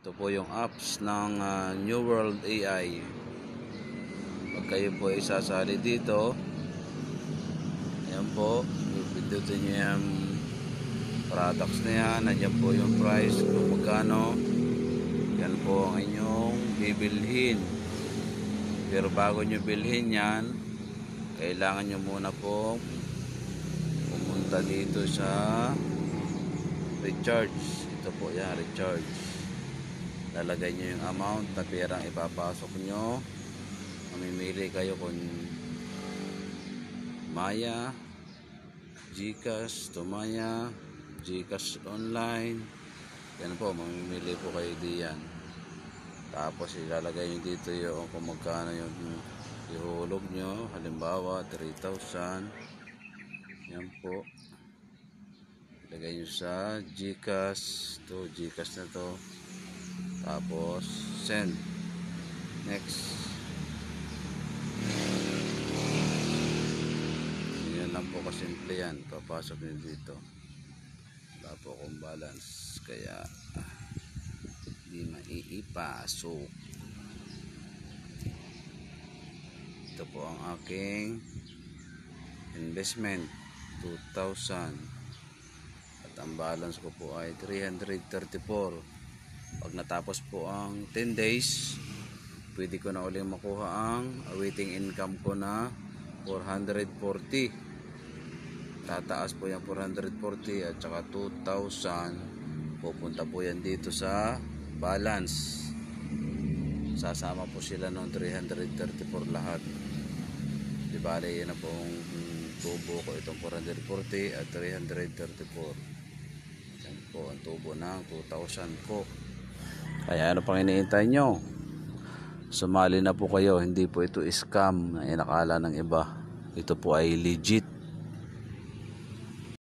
Ito po yung apps ng New World AI. Pag kayo po ay sasali dito, ayan po, pindutin nyo yung products na yan. Nandiyan po yung price kung magkano. Yan po ang inyong bibilhin. Pero bago nyo bilhin yan, kailangan nyo muna po pumunta dito sa recharge. Ito po yan, recharge. Lalagay nyo yung amount na perang ipapasok nyo. Mamimili kayo kung Maya, GCash, Tumaya, GCash online. Yan po, mamimili po kayo diyan. Tapos ilalagay nyo dito yung kung magkano yung ihulog nyo. Halimbawa 3,000. Yan po, ilagay nyo sa GCash. Ito, GCash na to. Tapos send. Next. Yan lang po kasimple yan. Papasok nyo dito. Wala po akong balance, kaya hindi maiipasok. Ito po ang aking investment, 2,000, at ang balance ko po ay 334. Pag natapos po ang 10 days, pwede ko na ulit makuha ang awaiting income ko na 440. Tataas po yung 440 at saka 2,000. Pupunta po yan dito sa balance. Sasama po sila ng 334 lahat. Di bale, yan na pong tubo ko, itong 440 at 334. Yan po ang tubo ng 2,000 ko. Kaya ano pang iniintay nyo? Sumali na po kayo. Hindi po ito scam na inakala ng iba. Ito po ay legit.